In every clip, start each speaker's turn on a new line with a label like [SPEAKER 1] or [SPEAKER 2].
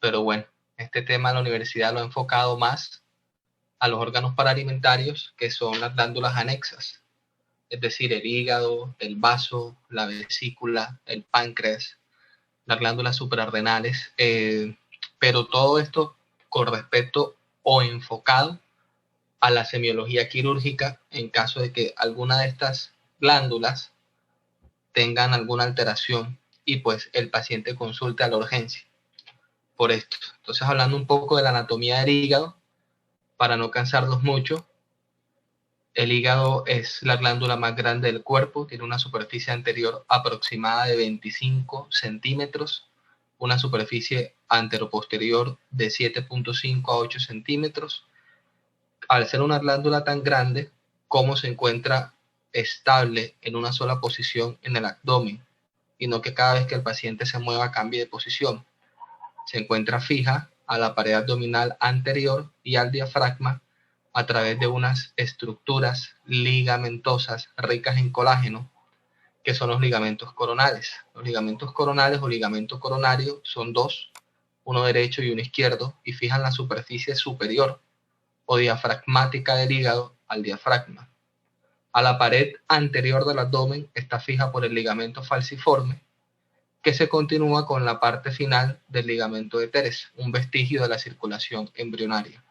[SPEAKER 1] pero bueno, este tema la universidad lo ha enfocado más a los órganos paraalimentarios, que son las glándulas anexas, es decir, el hígado, el vaso, la vesícula, el páncreas, las glándulas suprarrenales, pero todo esto con respecto o enfocado a la semiología quirúrgica en caso de que alguna de estas glándulas tengan alguna alteración y pues el paciente consulte a la urgencia por esto. Entonces, hablando un poco de la anatomía del hígado, para no cansarlos mucho, el hígado es la glándula más grande del cuerpo, tiene una superficie anterior aproximada de 25 centímetros, una superficie anteroposterior de 7.5 a 8 centímetros. Al ser una glándula tan grande, ¿cómo se encuentra estable en una sola posición en el abdomen? Y no que cada vez que el paciente se mueva cambie de posición. Se encuentra fija a la pared abdominal anterior y al diafragma a través de unas estructuras ligamentosas ricas en colágeno, que son los ligamentos coronales. Los ligamentos coronales o ligamento coronario son dos, uno derecho y uno izquierdo, y fijan la superficie superior o diafragmática del hígado al diafragma. A la pared anterior del abdomen está fija por el ligamento falciforme, que se continúa con la parte final del ligamento de Teres, un vestigio de la circulación embrionaria.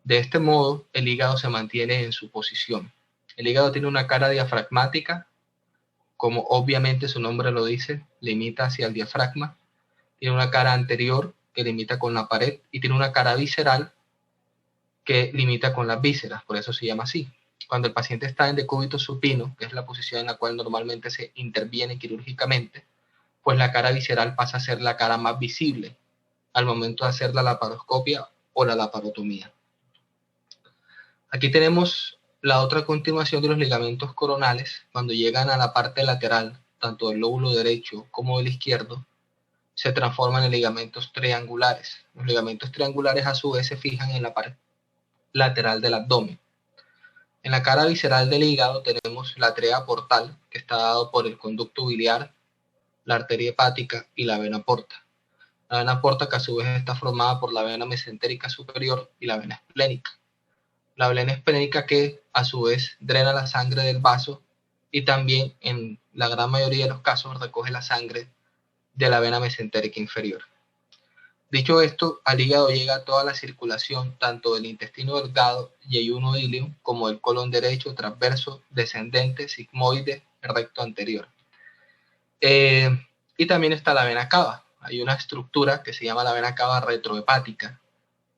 [SPEAKER 1] De este modo, el hígado se mantiene en su posición. El hígado tiene una cara diafragmática, como obviamente su nombre lo dice, limita hacia el diafragma. Tiene una cara anterior que limita con la pared y tiene una cara visceral que limita con las vísceras, por eso se llama así. Cuando el paciente está en decúbito supino, que es la posición en la cual normalmente se interviene quirúrgicamente, pues la cara visceral pasa a ser la cara más visible al momento de hacer la laparoscopia o la laparotomía. Aquí tenemos la otra continuación de los ligamentos coronales. Cuando llegan a la parte lateral, tanto del lóbulo derecho como del izquierdo, se transforman en ligamentos triangulares. Los ligamentos triangulares a su vez se fijan en la parte lateral del abdomen. En la cara visceral del hígado tenemos la trea portal, que está dado por el conducto biliar, la arteria hepática y la vena porta. La vena porta, que a su vez está formada por la vena mesentérica superior y la vena esplénica. La vena esplénica, que a su vez drena la sangre del vaso y también en la gran mayoría de los casos recoge la sangre de la vena mesentérica inferior. Dicho esto, al hígado llega toda la circulación tanto del intestino delgado, yeyuno ileum, como del colon derecho, transverso, descendente, sigmoide, recto anterior. Y también está la vena cava. Hay una estructura que se llama la vena cava retrohepática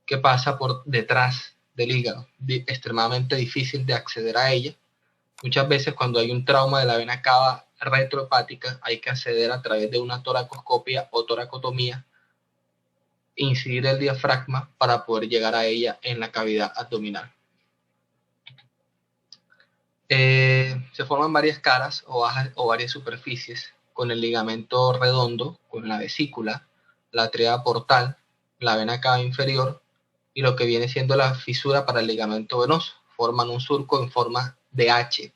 [SPEAKER 1] que pasa por detrás del hígado, extremadamente difícil de acceder a ella. Muchas veces cuando hay un trauma de la vena cava retrohepática hay que acceder a través de una toracoscopia o toracotomía, incidir el diafragma para poder llegar a ella en la cavidad abdominal. Se forman varias caras o varias superficies con el ligamento redondo, con la vesícula, la trea portal, la vena cava inferior y lo que viene siendo la fisura para el ligamento venoso. Forman un surco en forma de H,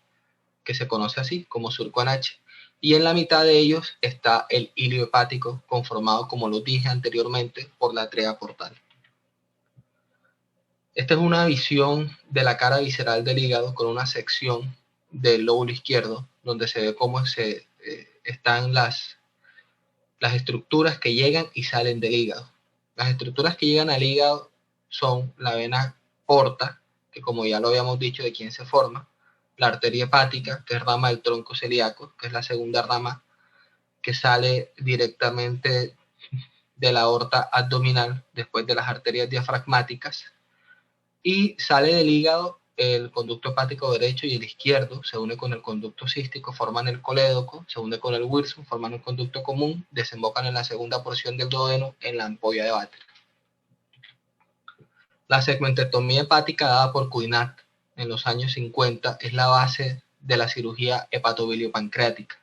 [SPEAKER 1] que se conoce así como surco en H. Y en la mitad de ellos está el hilio hepático, conformado, como lo dije anteriormente, por la trea portal. Esta es una visión de la cara visceral del hígado con una sección del lóbulo izquierdo, donde se ve cómo están las estructuras que llegan y salen del hígado. Las estructuras que llegan al hígado son la vena porta, que como ya lo habíamos dicho de quién se forma, la arteria hepática, que es rama del tronco celíaco, que es la segunda rama que sale directamente de la aorta abdominal después de las arterias diafragmáticas, y sale del hígado el conducto hepático derecho y el izquierdo, se une con el conducto cístico, forman el colédoco, se une con el Wilson, forman un conducto común, desembocan en la segunda porción del duodeno, en la ampolla de Vater. La segmentectomía hepática dada por Cuinat en los años 50 es la base de la cirugía hepatobiliopancreática.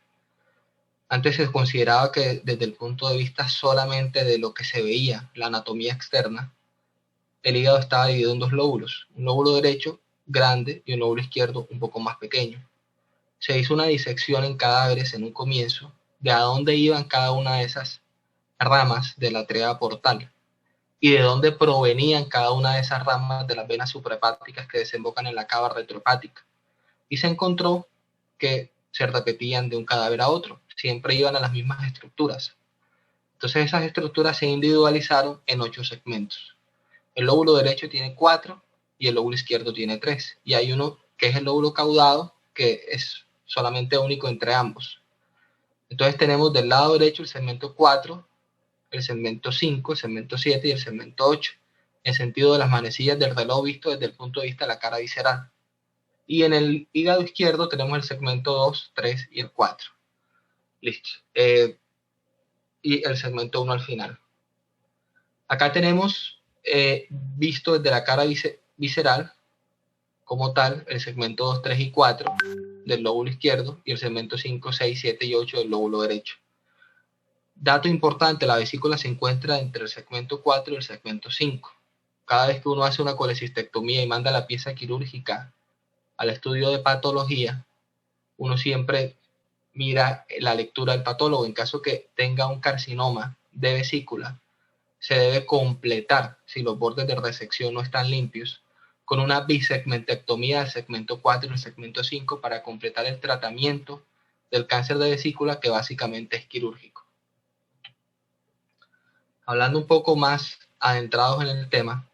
[SPEAKER 1] Antes se consideraba que desde el punto de vista solamente de lo que se veía, la anatomía externa, el hígado estaba dividido en dos lóbulos, un lóbulo derecho grande y un lóbulo izquierdo un poco más pequeño. Se hizo una disección en cadáveres en un comienzo de a dónde iban cada una de esas ramas de la tríada portal y de dónde provenían cada una de esas ramas de las venas suprahepáticas que desembocan en la cava retrohepática. Y se encontró que se repetían de un cadáver a otro, siempre iban a las mismas estructuras. Entonces esas estructuras se individualizaron en 8 segmentos. El lóbulo derecho tiene 4 y el lóbulo izquierdo tiene 3. Y hay uno que es el lóbulo caudado, que es solamente único entre ambos. Entonces tenemos del lado derecho el segmento 4, el segmento 5, el segmento 7 y el segmento 8, en sentido de las manecillas del reloj visto desde el punto de vista de la cara visceral. Y en el hígado izquierdo tenemos el segmento 2, 3 y el 4. Listo. Y el segmento 1 al final. Acá tenemos visto desde la cara visceral como tal el segmento 2, 3 y 4 del lóbulo izquierdo y el segmento 5, 6, 7 y 8 del lóbulo derecho. Dato importante, la vesícula se encuentra entre el segmento 4 y el segmento 5. Cada vez que uno hace una colecistectomía y manda la pieza quirúrgica al estudio de patología, uno siempre mira la lectura del patólogo. En caso que tenga un carcinoma de vesícula, se debe completar, si los bordes de resección no están limpios, con una bisegmentectomía del segmento 4 y el segmento 5 para completar el tratamiento del cáncer de vesícula, que básicamente es quirúrgico. Hablando un poco más adentrados en el tema,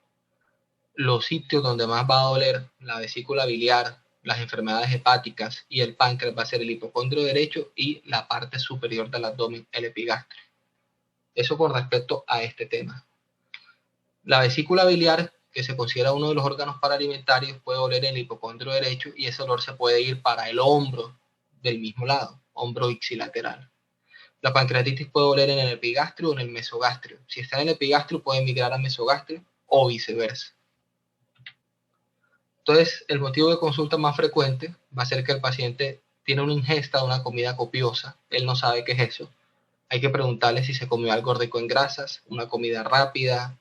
[SPEAKER 1] los sitios donde más va a doler la vesícula biliar, las enfermedades hepáticas y el páncreas va a ser el hipocondrio derecho y la parte superior del abdomen, el epigastrio. Eso con respecto a este tema. La vesícula biliar, que se considera uno de los órganos paraalimentarios, puede doler en el hipocondrio derecho y ese dolor se puede ir para el hombro del mismo lado, hombro ipsilateral. La pancreatitis puede doler en el epigastrio o en el mesogastrio. Si está en el epigastrio, puede migrar al mesogastrio o viceversa. Entonces, el motivo de consulta más frecuente va a ser que el paciente tiene una ingesta de una comida copiosa, él no sabe qué es eso. Hay que preguntarle si se comió algo rico en grasas, una comida rápida,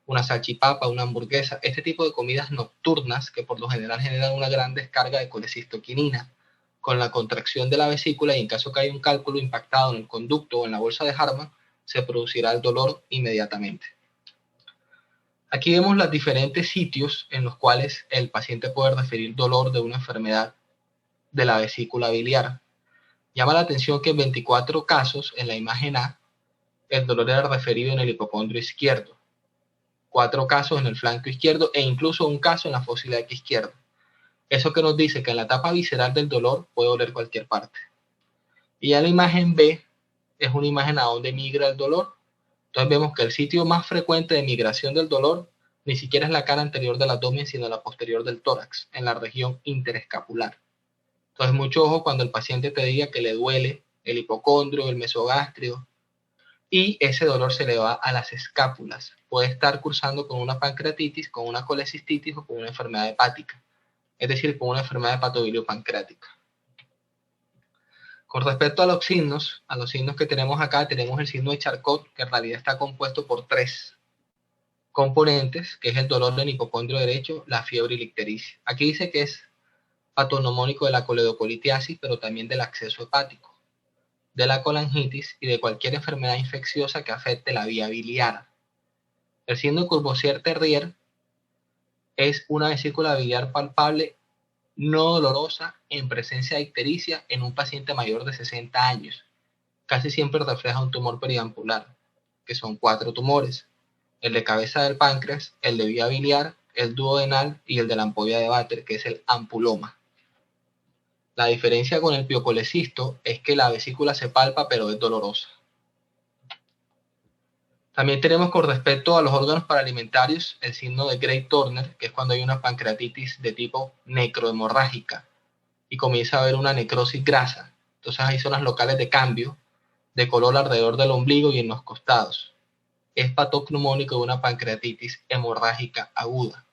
[SPEAKER 1] una salchipapa, una hamburguesa, este tipo de comidas nocturnas que por lo general generan una gran descarga de colecistoquinina. Con la contracción de la vesícula y en caso que haya un cálculo impactado en el conducto o en la bolsa de Hartmann, se producirá el dolor inmediatamente. Aquí vemos los diferentes sitios en los cuales el paciente puede referir dolor de una enfermedad de la vesícula biliar. Llama la atención que en 24 casos, en la imagen A, el dolor era referido en el hipocondrio izquierdo, 4 casos en el flanco izquierdo e incluso un caso en la fosa ilíaca izquierda. Eso que nos dice que en la etapa visceral del dolor puede doler cualquier parte. Y ya la imagen B es una imagen a donde migra el dolor. Entonces vemos que el sitio más frecuente de migración del dolor ni siquiera es la cara anterior del abdomen, sino la posterior del tórax, en la región interescapular. Entonces mucho ojo cuando el paciente te diga que le duele el hipocondrio, el mesogastrio, y ese dolor se le va a las escápulas. Puede estar cursando con una pancreatitis, con una colecistitis o con una enfermedad hepática, es decir, con una enfermedad hepatobiliopancreática. Con respecto a los signos que tenemos acá, tenemos el signo de Charcot, que en realidad está compuesto por 3 componentes, que es el dolor en hipocondrio derecho, la fiebre y la ictericia. Aquí dice que es patognomónico de la coledocolitiasis, pero también del acceso hepático, de la colangitis y de cualquier enfermedad infecciosa que afecte la vía biliar. El signo de Courvoisier-Terrier es una vesícula biliar palpable no dolorosa en presencia de ictericia en un paciente mayor de 60 años. Casi siempre refleja un tumor periampular, que son 4 tumores: el de cabeza del páncreas, el de vía biliar, el duodenal y el de la ampolla de Vater, que es el ampuloma. La diferencia con el piocolecisto es que la vesícula se palpa pero es dolorosa. También tenemos con respecto a los órganos paraalimentarios el signo de Gray-Turner, que es cuando hay una pancreatitis de tipo necrohemorrágica y comienza a haber una necrosis grasa. Entonces hay zonas locales de cambio de color alrededor del ombligo y en los costados. Es patognomónico de una pancreatitis hemorrágica aguda.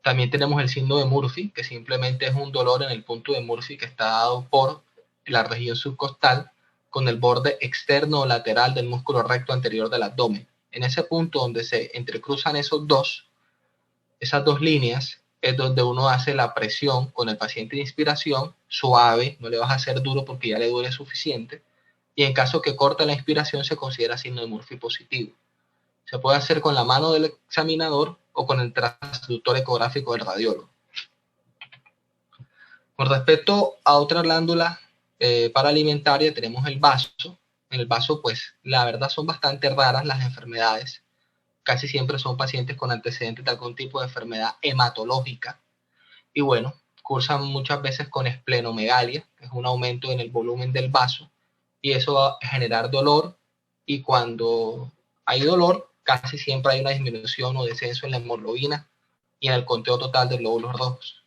[SPEAKER 1] También tenemos el signo de Murphy, que simplemente es un dolor en el punto de Murphy que está dado por la región subcostal con el borde externo o lateral del músculo recto anterior del abdomen. En ese punto donde se entrecruzan esas dos líneas, es donde uno hace la presión con el paciente de inspiración, suave, no le vas a hacer duro porque ya le duele suficiente, y en caso que corte la inspiración se considera signo de Murphy positivo. Se puede hacer con la mano del examinador o con el transductor ecográfico del radiólogo. Con respecto a otra glándula paralimentaria, tenemos el vaso. En el vaso, pues, la verdad son bastante raras las enfermedades. Casi siempre son pacientes con antecedentes de algún tipo de enfermedad hematológica. Y bueno, cursan muchas veces con esplenomegalia, que es un aumento en el volumen del vaso, y eso va a generar dolor. Y cuando hay dolor, casi siempre hay una disminución o descenso en la hemoglobina y en el conteo total de glóbulos rojos.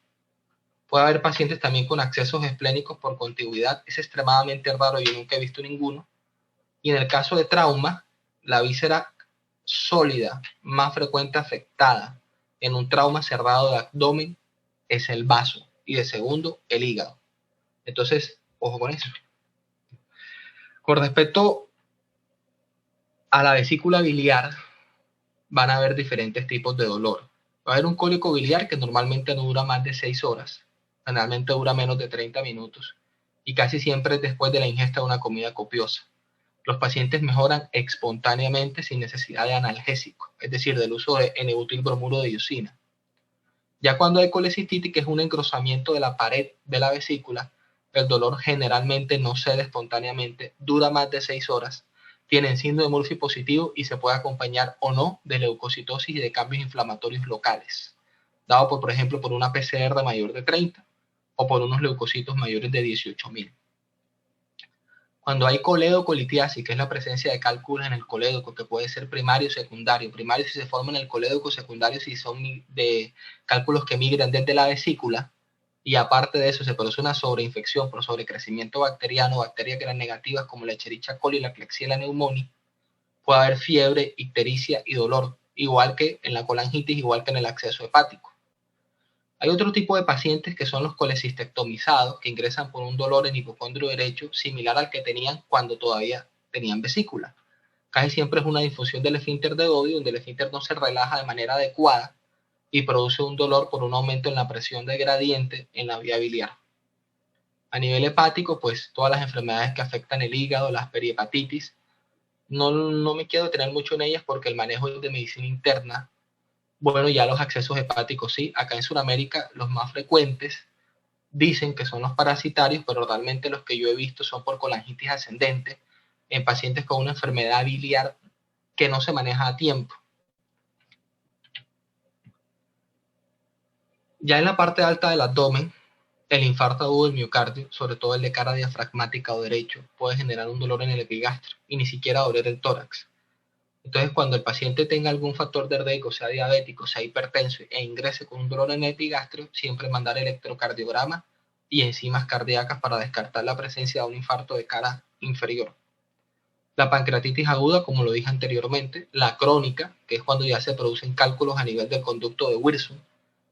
[SPEAKER 1] Puede haber pacientes también con accesos esplénicos por contigüidad. Es extremadamente raro, yo nunca he visto ninguno. Y en el caso de trauma, la víscera sólida más frecuente afectada en un trauma cerrado de abdomen es el vaso y de segundo el hígado. Entonces, ojo con eso. Con respecto a la vesícula biliar, van a haber diferentes tipos de dolor. Va a haber un cólico biliar que normalmente no dura más de 6 horas, generalmente dura menos de 30 minutos y casi siempre es después de la ingesta de una comida copiosa. Los pacientes mejoran espontáneamente sin necesidad de analgésico, es decir, del uso de N-butilbromuro de iosina. Ya cuando hay colecistitis, que es un engrosamiento de la pared de la vesícula, el dolor generalmente no cede espontáneamente, dura más de 6 horas, tienen síndrome de Murphy positivo y se puede acompañar o no de leucocitosis y de cambios inflamatorios locales, dado por ejemplo, por una PCR mayor de 30 o por unos leucocitos mayores de 18.000. Cuando hay coledocolitíasis, que es la presencia de cálculos en el colédoco, que puede ser primario o secundario. Primario si se forma en el colédoco, secundario si son de cálculos que migran desde la vesícula, y aparte de eso se produce una sobreinfección por sobrecrecimiento bacteriano, bacterias gram negativas como la Escherichia coli, la Klebsiella pneumoniae, puede haber fiebre, ictericia y dolor, igual que en la colangitis, igual que en el acceso hepático. Hay otro tipo de pacientes que son los colecistectomizados, que ingresan por un dolor en hipocondrio derecho similar al que tenían cuando todavía tenían vesícula. Casi siempre es una disfunción del esfínter de Oddi, donde el esfínter no se relaja de manera adecuada y produce un dolor por un aumento en la presión de gradiente en la vía biliar. A nivel hepático, pues todas las enfermedades que afectan el hígado, las perihepatitis, no me quiero detener mucho en ellas porque el manejo es de medicina interna. Bueno, ya los accesos hepáticos sí, acá en Sudamérica los más frecuentes dicen que son los parasitarios, pero realmente los que yo he visto son por colangitis ascendente en pacientes con una enfermedad biliar que no se maneja a tiempo. Ya en la parte alta del abdomen, el infarto agudo del miocardio, sobre todo el de cara diafragmática o derecho, puede generar un dolor en el epigastrio y ni siquiera doler el tórax. Entonces, cuando el paciente tenga algún factor de riesgo, sea diabético, sea hipertenso, e ingrese con un dolor en el epigastrio, siempre mandar electrocardiograma y enzimas cardíacas para descartar la presencia de un infarto de cara inferior. La pancreatitis aguda, como lo dije anteriormente, la crónica, que es cuando ya se producen cálculos a nivel del conducto de Wilson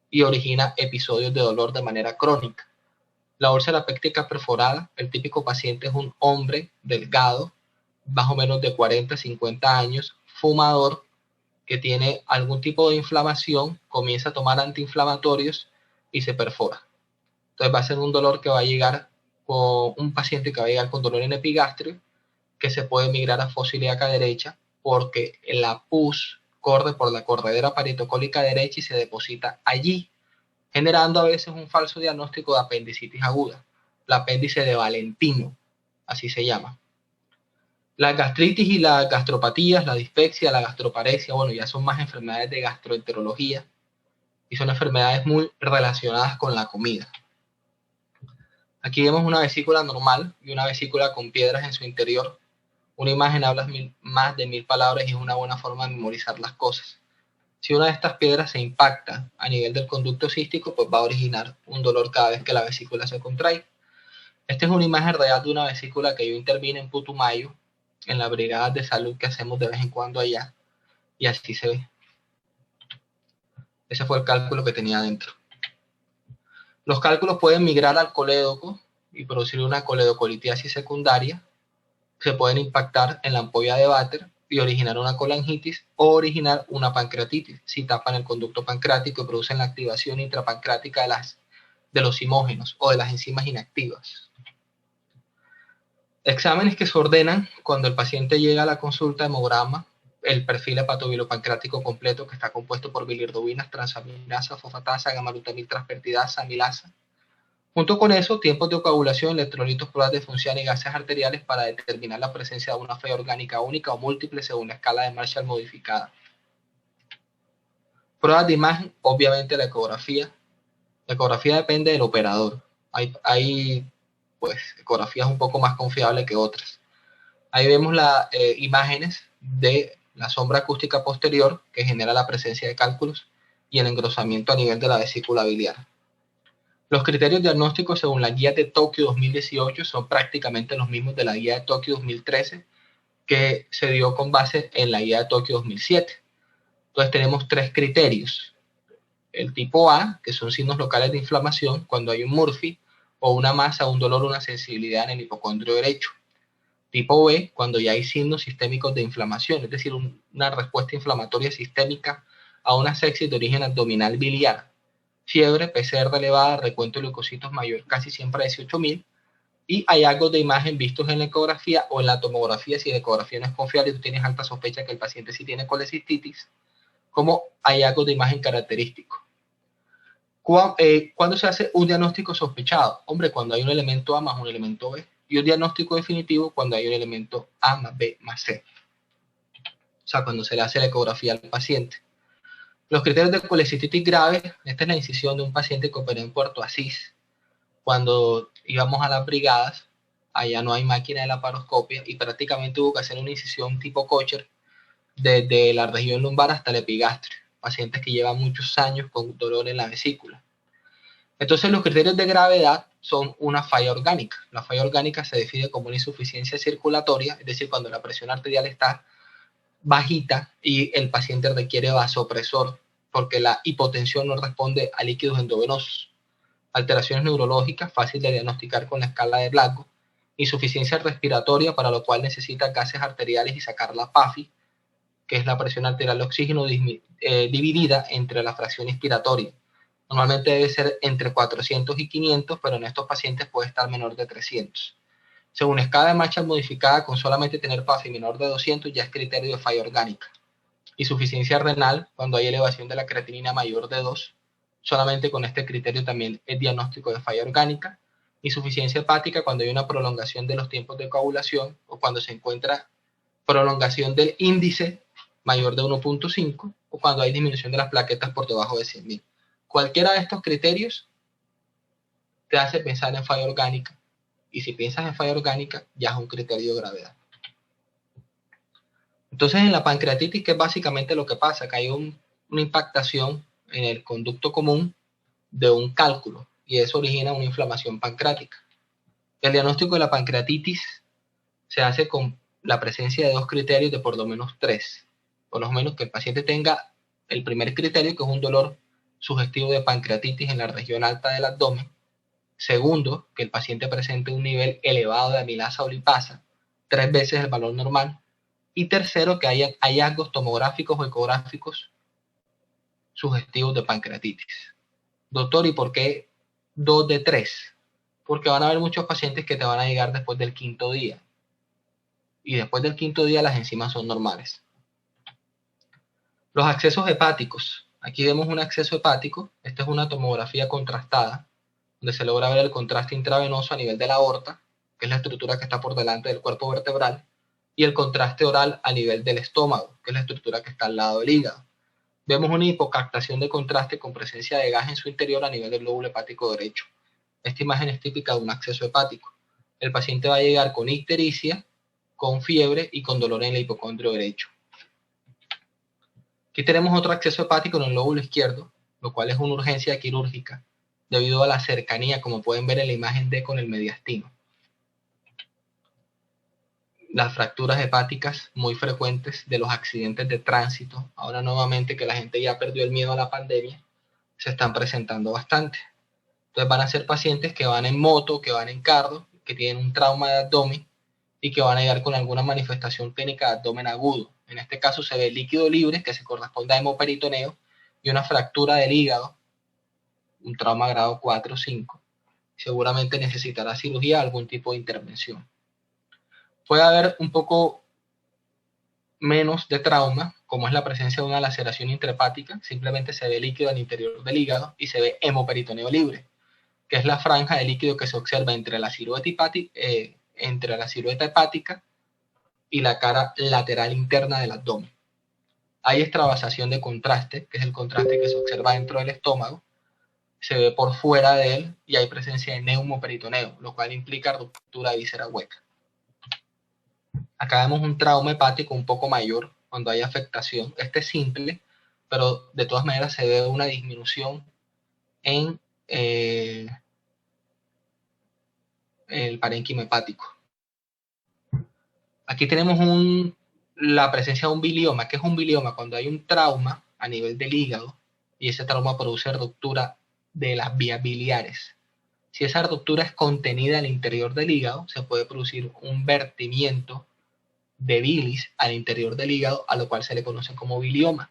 [SPEAKER 1] y origina episodios de dolor de manera crónica. La úlcera péptica perforada, el típico paciente es un hombre delgado, más o menos de 40 a 50 años, fumador, que tiene algún tipo de inflamación, comienza a tomar antiinflamatorios y se perfora. Entonces va a ser un dolor que va a llegar con un paciente que va a llegar con dolor en epigastrio, que se puede migrar a fosa ilíaca derecha porque la pus corre por la corredera parietocólica derecha y se deposita allí, generando a veces un falso diagnóstico de apendicitis aguda, la apéndice de Valentino, así se llama. La gastritis y las gastropatías, la dispepsia, la gastroparesia, bueno, ya son más enfermedades de gastroenterología y son enfermedades muy relacionadas con la comida. Aquí vemos una vesícula normal y una vesícula con piedras en su interior. Una imagen habla más de 1000 palabras y es una buena forma de memorizar las cosas. Si una de estas piedras se impacta a nivel del conducto cístico, pues va a originar un dolor cada vez que la vesícula se contrae. Esta es una imagen real de una vesícula que yo intervine en Putumayo, en la brigada de salud que hacemos de vez en cuando allá, y así se ve. Ese fue el cálculo que tenía adentro. Los cálculos pueden migrar al colédoco y producir una coledocolitiasis secundaria. Se pueden impactar en la ampolla de Vater y originar una colangitis o originar una pancreatitis si tapan el conducto pancreático y producen la activación intrapancreática de los zimógenos o de las enzimas inactivas. Exámenes que se ordenan cuando el paciente llega a la consulta: hemograma, el perfil hepatobilopancreático completo, que está compuesto por bilirrubinas, transaminasa, fosfatasa, gamma-glutamil transpeptidasa, amilasa. Junto con eso, tiempos de coagulación, electrolitos, pruebas de función y gases arteriales para determinar la presencia de una falla orgánica única o múltiple según la escala de Marshall modificada. Pruebas de imagen, obviamente la ecografía. La ecografía depende del operador. Hay pues, ecografías un poco más confiables que otras. Ahí vemos las imágenes de la sombra acústica posterior, que genera la presencia de cálculos, y el engrosamiento a nivel de la vesícula biliar. Los criterios diagnósticos según la guía de Tokio 2018 son prácticamente los mismos de la guía de Tokio 2013, que se dio con base en la guía de Tokio 2007. Entonces tenemos tres criterios. El tipo A, que son signos locales de inflamación, cuando hay un Murphy o una masa, un dolor o una sensibilidad en el hipocondrio derecho. Tipo B, cuando ya hay signos sistémicos de inflamación, es decir, una respuesta inflamatoria sistémica a una sepsis de origen abdominal biliar. Fiebre, PCR elevada, recuento de leucocitos mayor casi siempre a 18.000, y hallazgos de imagen vistos en la ecografía o en la tomografía. Si la ecografía no es confiable y tú tienes alta sospecha que el paciente sí tiene colecistitis, como hallazgos de imagen característicos. ¿Cuándo se hace un diagnóstico sospechado? Hombre, cuando hay un elemento A más un elemento B. Y un diagnóstico definitivo cuando hay un elemento A más B más C. O sea, cuando se le hace la ecografía al paciente. Los criterios de colecistitis grave: esta es la incisión de un paciente que operé en Puerto Asís. Cuando íbamos a las brigadas, allá no hay máquina de laparoscopia y prácticamente hubo que hacer una incisión tipo Kocher desde la región lumbar hasta el epigastrio. Pacientes que llevan muchos años con dolor en la vesícula. Entonces los criterios de gravedad son una falla orgánica. La falla orgánica se define como una insuficiencia circulatoria, es decir, cuando la presión arterial está bajita y el paciente requiere vasopresor porque la hipotensión no responde a líquidos endovenosos. Alteraciones neurológicas, fácil de diagnosticar con la escala de Glasgow. Insuficiencia respiratoria, para lo cual necesita gases arteriales y sacar la PAFI, que es la presión arterial de oxígeno dividida entre la fracción inspiratoria. Normalmente debe ser entre 400 y 500, pero en estos pacientes puede estar menor de 300. Según escala de Marshall modificada, con solamente tener PAFI menor de 200 ya es criterio de falla orgánica. Insuficiencia renal, cuando hay elevación de la creatinina mayor de 2, solamente con este criterio también es diagnóstico de falla orgánica. Insuficiencia hepática, cuando hay una prolongación de los tiempos de coagulación o cuando se encuentra prolongación del índice mayor de 1.5 o cuando hay disminución de las plaquetas por debajo de 100.000. Cualquiera de estos criterios te hace pensar en falla orgánica, y si piensas en falla orgánica ya es un criterio de gravedad. Entonces en la pancreatitis, ¿qué es básicamente lo que pasa? Que hay una impactación en el conducto común de un cálculo y eso origina una inflamación pancreática. El diagnóstico de la pancreatitis se hace con la presencia de dos criterios de por lo menos tres. Por lo menos que el paciente tenga el primer criterio, que es un dolor sugestivo de pancreatitis en la región alta del abdomen. Segundo, que el paciente presente un nivel elevado de amilasa o lipasa, 3 veces el valor normal. Y tercero, que haya hallazgos tomográficos o ecográficos sugestivos de pancreatitis. Doctor, ¿y por qué 2 de 3? Porque van a haber muchos pacientes que te van a llegar después del quinto día. Y después del quinto día las enzimas son normales. Los accesos hepáticos. Aquí vemos un acceso hepático. Esta es una tomografía contrastada, donde se logra ver el contraste intravenoso a nivel de la aorta, que es la estructura que está por delante del cuerpo vertebral, y el contraste oral a nivel del estómago, que es la estructura que está al lado del hígado. Vemos una hipocaptación de contraste con presencia de gas en su interior a nivel del lóbulo hepático derecho. Esta imagen es típica de un acceso hepático. El paciente va a llegar con ictericia, con fiebre y con dolor en el hipocondrio derecho. Aquí tenemos otro acceso hepático en el lóbulo izquierdo, lo cual es una urgencia quirúrgica, debido a la cercanía, como pueden ver en la imagen D, con el mediastino. Las fracturas hepáticas muy frecuentes de los accidentes de tránsito, ahora nuevamente que la gente ya perdió el miedo a la pandemia, se están presentando bastante. Entonces van a ser pacientes que van en moto, que van en carro, que tienen un trauma de abdomen y que van a llegar con alguna manifestación clínica de abdomen agudo. En este caso se ve líquido libre, que se corresponde a hemoperitoneo, y una fractura del hígado, un trauma grado 4 o 5. Seguramente necesitará cirugía o algún tipo de intervención. Puede haber un poco menos de trauma, como es la presencia de una laceración intrahepática, simplemente se ve líquido al interior del hígado y se ve hemoperitoneo libre, que es la franja de líquido que se observa entre la silueta hepática y la cara lateral interna del abdomen. Hay extravasación de contraste, que es el contraste que se observa dentro del estómago, se ve por fuera de él y hay presencia de neumoperitoneo, lo cual implica ruptura de víscera hueca. Acá vemos un trauma hepático un poco mayor cuando hay afectación. Este es simple, pero de todas maneras se ve una disminución en el parénquima hepático. Aquí tenemos la presencia de un bilioma. ¿Qué es un bilioma? Cuando hay un trauma a nivel del hígado y ese trauma produce ruptura de las vías biliares. Si esa ruptura es contenida al interior del hígado, se puede producir un vertimiento de bilis al interior del hígado, a lo cual se le conoce como bilioma.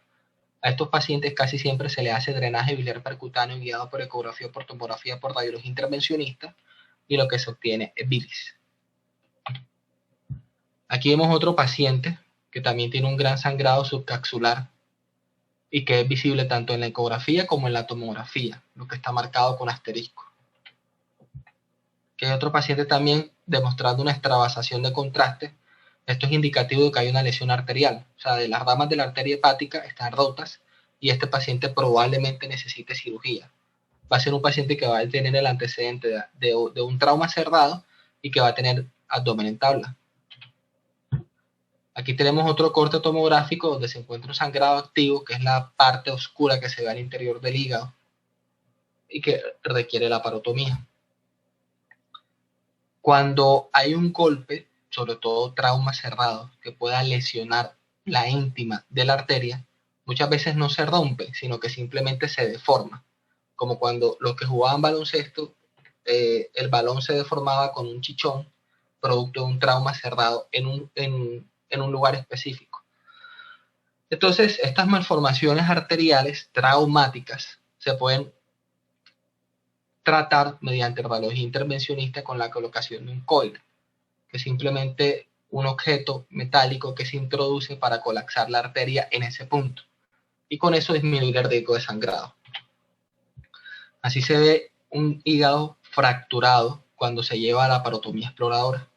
[SPEAKER 1] A estos pacientes casi siempre se le hace drenaje biliar percutáneo guiado por ecografía, por tomografía, por radiología intervencionista, y lo que se obtiene es bilis. Aquí vemos otro paciente que también tiene un gran sangrado subcapsular y que es visible tanto en la ecografía como en la tomografía, lo que está marcado con asterisco. Que hay otro paciente también demostrando una extravasación de contraste. Esto es indicativo de que hay una lesión arterial, o sea, de las ramas de la arteria hepática están rotas y este paciente probablemente necesite cirugía. Va a ser un paciente que va a tener el antecedente de un trauma cerrado y que va a tener abdomen en tabla. Aquí tenemos otro corte tomográfico donde se encuentra un sangrado activo, que es la parte oscura que se ve al interior del hígado y que requiere la parotomía. Cuando hay un golpe, sobre todo trauma cerrado, que pueda lesionar la íntima de la arteria, muchas veces no se rompe, sino que simplemente se deforma. Como cuando los que jugaban baloncesto, el balón se deformaba con un chichón, producto de un trauma cerrado en un lugar específico. Entonces, estas malformaciones arteriales traumáticas se pueden tratar mediante radiología intervencionista con la colocación de un coil, que es simplemente un objeto metálico que se introduce para colapsar la arteria en ese punto y con eso disminuir el riesgo de sangrado. Así se ve un hígado fracturado cuando se lleva a la parotomía exploradora.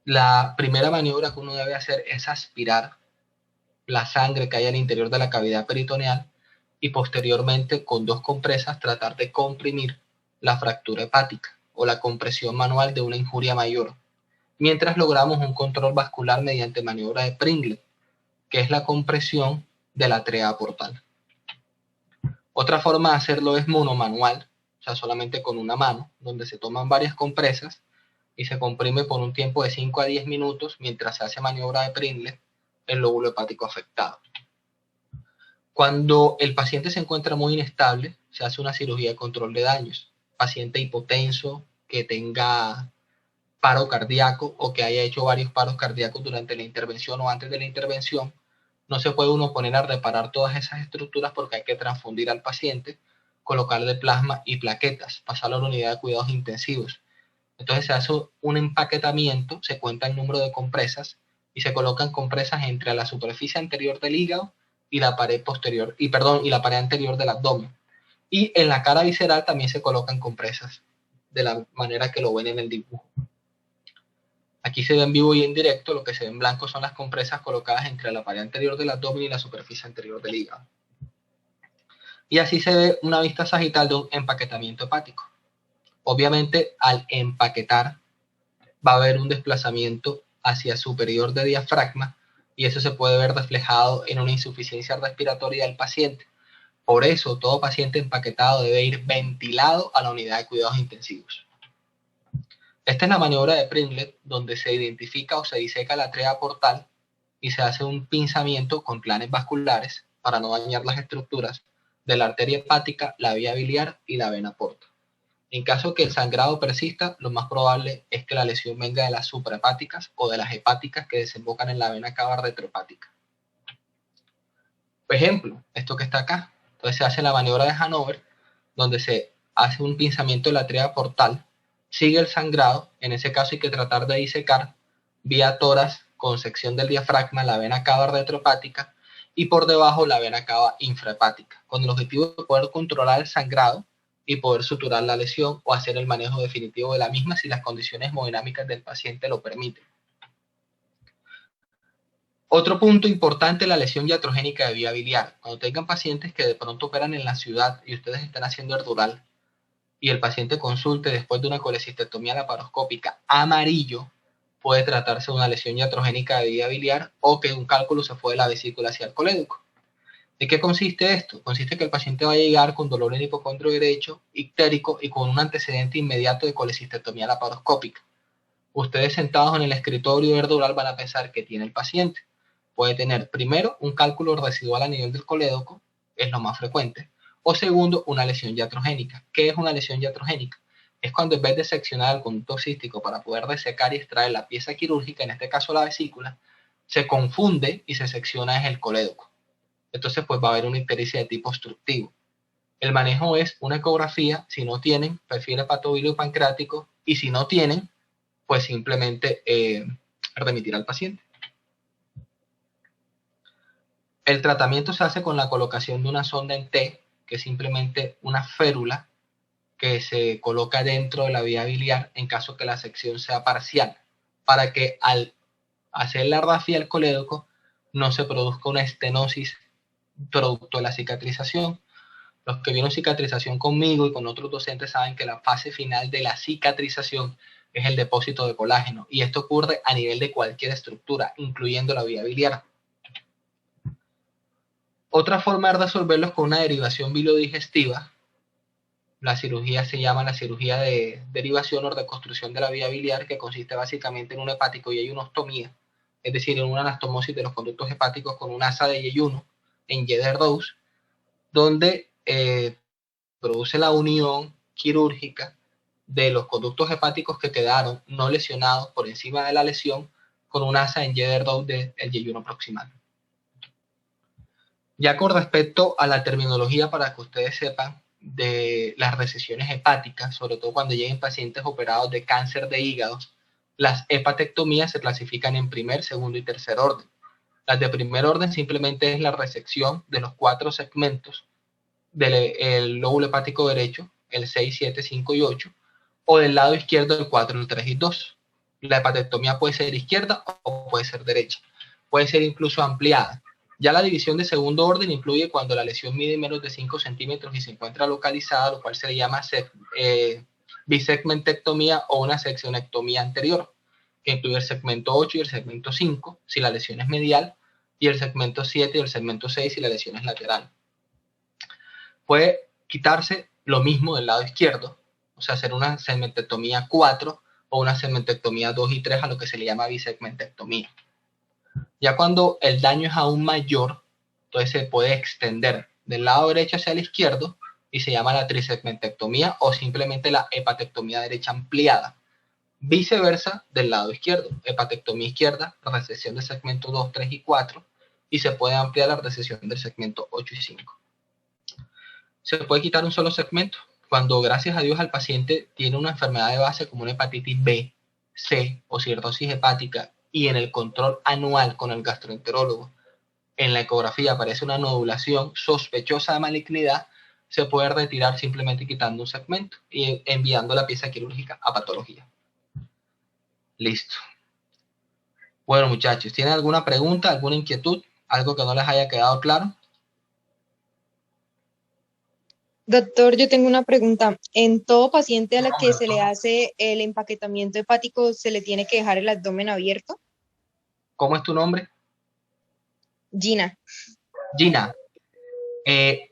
[SPEAKER 1] La primera maniobra que uno debe hacer es aspirar la sangre que hay al interior de la cavidad peritoneal y posteriormente con 2 compresas tratar de comprimir la fractura hepática o la compresión manual de una injuria mayor, mientras logramos un control vascular mediante maniobra de Pringlet, que es la compresión de la tríada portal. Otra forma de hacerlo es monomanual, o sea, solamente con una mano, donde se toman varias compresas y se comprime por un tiempo de 5 a 10 minutos mientras se hace maniobra de Pringlet el lóbulo hepático afectado. Cuando el paciente se encuentra muy inestable, se hace una cirugía de control de daños. Paciente hipotenso que tenga paro cardíaco o que haya hecho varios paros cardíacos durante la intervención o antes de la intervención, no se puede uno poner a reparar todas esas estructuras porque hay que transfundir al paciente, colocarle plasma y plaquetas, pasarlo a la unidad de cuidados intensivos. Entonces se hace un empaquetamiento, se cuenta el número de compresas y se colocan compresas entre la superficie anterior del hígado y la pared posterior, y la pared anterior del abdomen. Y en la cara visceral también se colocan compresas, de la manera que lo ven en el dibujo. Aquí se ve en vivo y en directo, lo que se ve en blanco son las compresas colocadas entre la pared anterior del abdomen y la superficie anterior del hígado. Y así se ve una vista sagital de un empaquetamiento hepático. Obviamente, al empaquetar, va a haber un desplazamiento hacia superior de diafragma y eso se puede ver reflejado en una insuficiencia respiratoria del paciente. Por eso, todo paciente empaquetado debe ir ventilado a la unidad de cuidados intensivos. Esta es la maniobra de Pringlet, donde se identifica o se diseca la tríada portal y se hace un pinzamiento con planes vasculares para no dañar las estructuras de la arteria hepática, la vía biliar y la vena porta. En caso que el sangrado persista, lo más probable es que la lesión venga de las suprahepáticas o de las hepáticas que desembocan en la vena cava retrohepática. Por ejemplo, esto que está acá. Entonces se hace la maniobra de Hanover, donde se hace un pinzamiento de la tríada portal sigue el sangrado. En ese caso hay que tratar de disecar vía tórax con sección del diafragma la vena cava retrohepática y por debajo la vena cava infrahepática, con el objetivo de poder controlar el sangrado y poder suturar la lesión o hacer el manejo definitivo de la misma si las condiciones hemodinámicas del paciente lo permiten. Otro punto importante, la lesión iatrogénica de vía biliar. Cuando tengan pacientes que de pronto operan en la ciudad y ustedes están haciendo el dural y el paciente consulte después de una colecistectomía laparoscópica amarillo, puede tratarse de una lesión iatrogénica de vía biliar o que un cálculo se fue de la vesícula hacia el colédoco. ¿De qué consiste esto? Consiste que el paciente va a llegar con dolor en hipocondrio derecho, ictérico y con un antecedente inmediato de colecistectomía laparoscópica. Ustedes sentados en el escritorio vertebral van a pensar que tiene el paciente. Puede tener, primero, un cálculo residual a nivel del colédoco, es lo más frecuente, o segundo, una lesión iatrogénica. ¿Qué es una lesión iatrogénica? Es cuando en vez de seccionar el conducto cístico para poder desecar y extraer la pieza quirúrgica, en este caso la vesícula, se confunde y se secciona el colédoco. Entonces, pues va a haber una ictericia de tipo obstructivo. El manejo es una ecografía, si no tienen, perfil hepatobilio pancreático, y si no tienen, pues simplemente remitir al paciente. El tratamiento se hace con la colocación de una sonda en T, que es simplemente una férula que se coloca dentro de la vía biliar en caso que la sección sea parcial, para que al hacer la rafia del colédoco no se produzca una estenosis producto de la cicatrización. Los que vieron cicatrización conmigo y con otros docentes saben que la fase final de la cicatrización es el depósito de colágeno, y esto ocurre a nivel de cualquier estructura, incluyendo la vía biliar. Otra forma de resolverlo es con una derivación bilodigestiva. La cirugía se llama la cirugía de derivación o reconstrucción de la vía biliar, que consiste básicamente en un hepático y yeyunostomía, es decir, en una anastomosis de los conductos hepáticos con un asa de yeyuno en Y-de-Rose, donde produce la unión quirúrgica de los conductos hepáticos que quedaron no lesionados por encima de la lesión con un asa en Y-de-Rose del yeyuno proximal. Ya con respecto a la terminología, para que ustedes sepan de las recesiones hepáticas, sobre todo cuando lleguen pacientes operados de cáncer de hígado, las hepatectomías se clasifican en primer, segundo y tercer orden. Las de primer orden simplemente es la resección de los 4 segmentos del lóbulo hepático derecho, el 6, 7, 5 y 8, o del lado izquierdo el 4, el 3 y 2. La hepatectomía puede ser izquierda o puede ser derecha. Puede ser incluso ampliada. Ya la división de segundo orden incluye cuando la lesión mide menos de 5 centímetros y se encuentra localizada, lo cual se le llama bisegmentectomía o una seccionectomía anterior, que incluye el segmento 8 y el segmento 5 si la lesión es medial, y el segmento 7 y el segmento 6 si la lesión es lateral. Puede quitarse lo mismo del lado izquierdo, o sea, hacer una segmentectomía 4 o una segmentectomía 2 y 3, a lo que se le llama bisegmentectomía. Ya cuando el daño es aún mayor, entonces se puede extender del lado derecho hacia el izquierdo y se llama la trisegmentectomía o simplemente la hepatectomía derecha ampliada. Viceversa del lado izquierdo, hepatectomía izquierda, resección del segmento 2, 3 y 4, y se puede ampliar la resección del segmento 8 y 5. Se puede quitar un solo segmento cuando, gracias a Dios, el paciente tiene una enfermedad de base como una hepatitis B, C o cirrosis hepática, y en el control anual con el gastroenterólogo, en la ecografía aparece una nodulación sospechosa de malignidad, se puede retirar simplemente quitando un segmento y enviando la pieza quirúrgica a patología. Listo. Bueno, muchachos, ¿tienen alguna pregunta, alguna inquietud? ¿Algo que no les haya quedado claro?
[SPEAKER 2] Doctor, yo tengo una pregunta. ¿En todo paciente a la que se le hace el empaquetamiento hepático se le tiene que dejar el abdomen abierto?
[SPEAKER 1] ¿Cómo es tu nombre?
[SPEAKER 2] Gina.
[SPEAKER 1] Gina.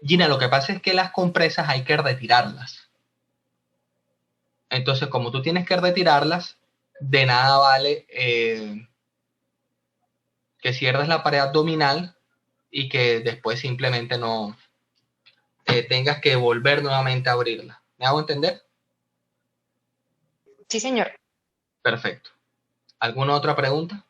[SPEAKER 1] Gina, lo que pasa es que las compresas hay que retirarlas. Entonces, como tú tienes que retirarlas, de nada vale que cierres la pared abdominal y que después simplemente no tengas que volver nuevamente a abrirla. ¿Me hago entender?
[SPEAKER 2] Sí, señor.
[SPEAKER 1] Perfecto. ¿Alguna otra pregunta?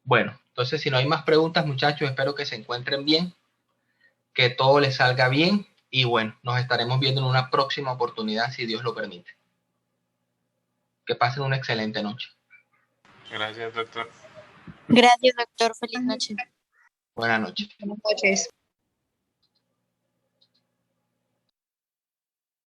[SPEAKER 1] Bueno, entonces si no hay más preguntas, muchachos, espero que se encuentren bien, que todo les salga bien Y bueno, nos estaremos viendo en una próxima oportunidad, si Dios lo permite. Que pasen una excelente noche.
[SPEAKER 3] Gracias, doctor.
[SPEAKER 4] Gracias, doctor. Feliz noche.
[SPEAKER 1] Buenas noches.
[SPEAKER 2] Buenas noches.